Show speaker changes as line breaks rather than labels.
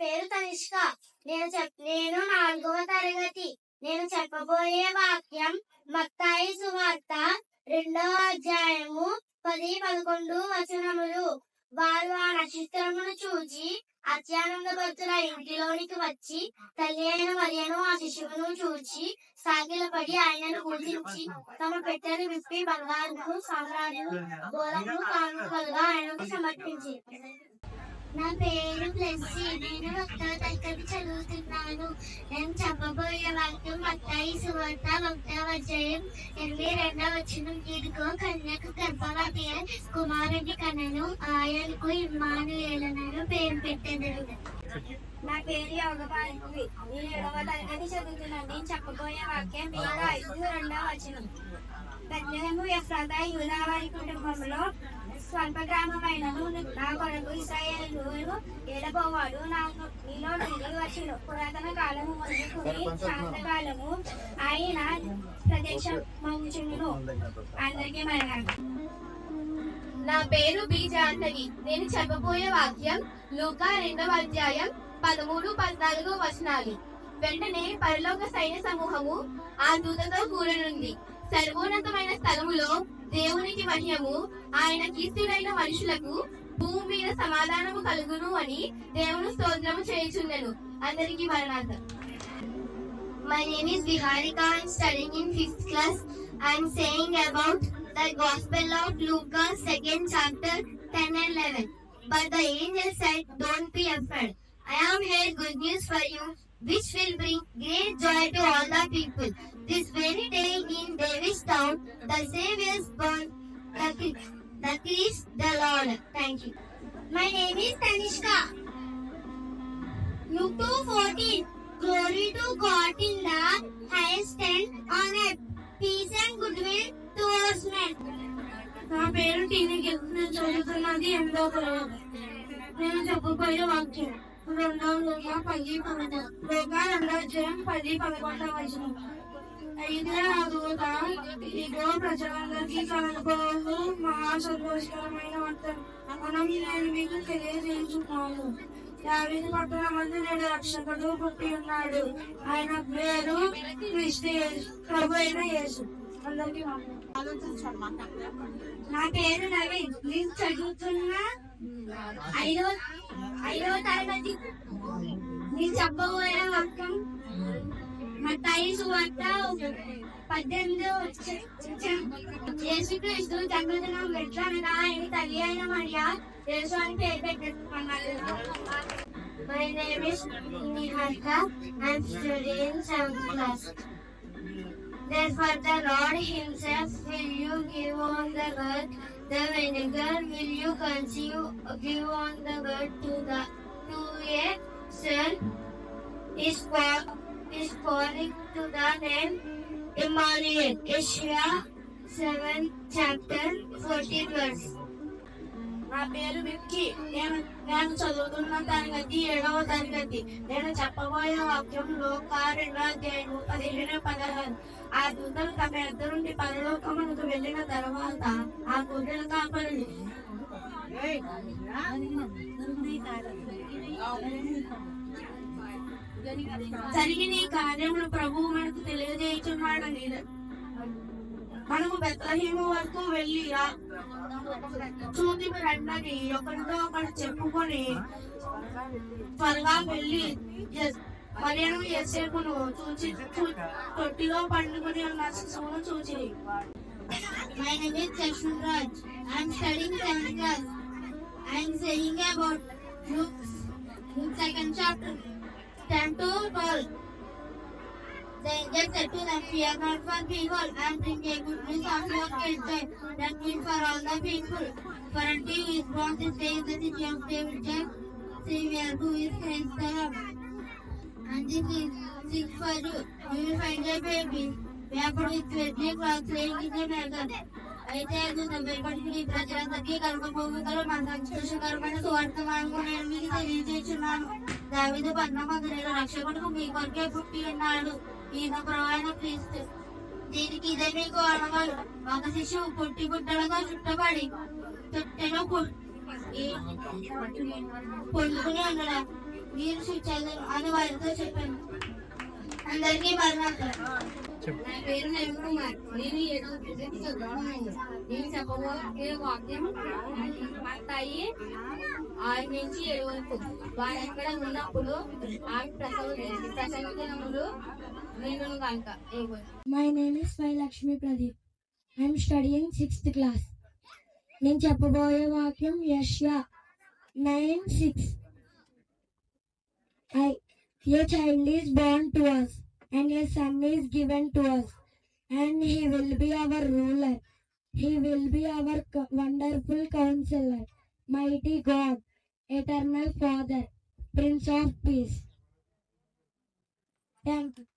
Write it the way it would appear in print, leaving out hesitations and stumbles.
పేరు తనిష్క. నేను 4వ తరగతి. నేను చెప్పబోయే వాక్యం మత్తయి సువార్త 2వ అధ్యాయము 10-11 వచనములు. వారు ఆ నక్షత్రమును చూచి అత్యానందభరితులై ఇంటిలోనికి వచ్చి తల్లి అయిన మరియను ఆ శిశువును చూచి సాగిలపడి ఆయనను పూజించి తమ పెట్టెను విప్పి బంగారు సామ్రాజ్యం గోళములు కానుకలుగా ఆయనకు సమర్పించి. నా పేరు బ్లెస్సీ. నేను 1వ తరగతి చదువుతున్నాను. నేను చెప్పబోయే వాక్యం మత్తయి సువార్త 1వ అధ్యాయం 8-2 వచనం. ఇదిగో కన్యక గర్భవతి అయి కుమారుని కనెను, ఆయనకు ఇమ్మానుయేలనను పేరు పెట్టెదరు. నా పేరు యోగపాలికి. నేను 7వ తరగతి చదువుతున్నాను. నేను చెప్పబోయే వాక్యం మీకా 5:2 వచనం. బెత్లెహేము ఎఫ్రాతా యూదా వారి కుటుంబంలో స్వల్ప గ్రామమైనను నా కొరకు ఇశ్రాయేలును ఏలబోవాడు నీలో నుండి వచ్చును. పురాతన కాలము మొదలుకొని శాంతకాలము ఆయన ప్రత్యక్షమవుచుండును. అందరికీ మరణాలు.
నా పేరు బి జాహ్నవి. నేను చెప్పబోయే వాక్యం లూకా 2వ అధ్యాయం 13-14 వచనాలు. వెంటనే పరలోక సైన్య సమూహము ఆ దూతతో కూడనుంది. సర్వోన్నతమైన స్థలములో దేవునికి మహిమము, ఆయన కీర్తులైన మనుషులకు భూమి మీద సమాధానము కలుగును అని దేవుని స్తోత్రము చేయుచుండెను. అందరికీ మరణార్థం.
My name is Viharika. I am studying in 5th class. I am saying about the Gospel of Luke, 2nd chapter 10 and 11. But the angel said, "Don't be afraid. I have here good news for you, which will bring great joy to all the people. This very day in David's town, the Savior is born, the Christ the Lord." Thank you. My name is Tanishka. Luke 2:14. Glory to God in the highest and on earth, peace and goodwill towards men.
నా పేరు టీనికి. నేను చదువుతున్నది 8వ తరగతి. నేను చెప్పబోయే వాక్యం 2వ లూకా 10-11. లూకా 2వ అధ్యాయం 10-11 వచనం. అయితే ఆ దూత, ఇగో ప్రజలందరికీ కలగబోవు మహా సంతోషకరమైన వర్తమానం నేను మీకు తెలియజేస్తున్నాను. దావీదు పట్టణమందు నేడు రక్షకుడు పుట్టి ఉన్నాడు. ఆయన పేరు క్రీస్తు ప్రభు అయిన యేసు. అందరికీ
నా పేరు రవి. నేను చదువుతున్న 5వ తరగతి. నేను చెప్పబోయే వాక్యం మత్తయి సువార్త 18. యేసుక్రీస్తు జన్మదినం ఎట్లనగా ఆయన తల్లి అయిన మరియా యేసు అని పేరు పెట్టేసుకున్నాడు. My name is Niharika. I am studying 7th class. Therefore the Lord himself will you give on the earth the vinegar, will you give on the earth to a son is pouring to the name Emmanuel. Isaiah 7th chapter 14 verse.
నా పేరు విక్కీ. నేను చదువుతున్న తరగతి 7వ తరగతి. నేను చెప్పబోయే వాక్యం లూకా 2వ అధ్యాయం 15-16. ఆ దూతలు తమ ఎద్దు నుండి పరలోకమునకు వెళ్ళిన తర్వాత ఆ గొర్రెల కాపరులు జరిగిన ఈ కార్యములు ప్రభువు మనకు తెలియజేయుచున్నాడని మనము బెత్లెహేము వరకు వెళ్ళి చూసి రండని ఒకరితో ఒకరు చెప్పుకొని త్వరగా వెళ్ళి మరియను యోసేపును చూచి తొట్టిలో పండుకొని ఉన్న శిశువును చూచి.
My name is Krishna Raj. I am studying 7th class. I am saying about Luke 2nd chapter 10-12. The angel said to them, "Fear not, for behold, I am bringing good news of your great joy, that means for all the people. For unto you is born this day in the city of David a Savior, who is Christ the Lord. And this is for you. You will find a baby wrapped with swaddling cloths, laying in the manger." అయితే భయపడి ప్రజలందరికీ కలుగబోగుతారు నా సంతోషకరమైన సువార్తమానము నేను మీకు తెలియజేస్తున్నాను. దావీదు పట్టణమందు నేడు రక్షకుడు మీ కొరకే పుట్టి ఉన్నాడు. ఈయన ప్రభువైన క్రీస్తు. దీనికి ఇదే మీకు అనగాలు. ఒక శిశువు పుట్టి గుడ్డలతో చుట్టబడి తొట్టెలో పొందుకుని ఉండడం. మీరు శిక్షలు అని వారితో చెప్పాను. అందరికీ మరణాలు.
నా పేరు నవీన్ కుమార్. నేను 7వ తరగతి చదువుతున్నాను. నేను చెప్పబోయే వాక్యం మత్తాయి 6 నుంచి 7 వరకు. వారెక్కడ ఉన్నప్పుడు ఆమె ప్రసంగములు నేను కనుక.
My name is Vai Lakshmi Pradeep. I am studying 6th class. నేను చెప్పబోయే వాక్యం యెషయా 9:6. A child is born to us, and a son is given to us, and he will be our ruler. He will be our wonderful counselor, mighty God, eternal Father, Prince of Peace. Thank you.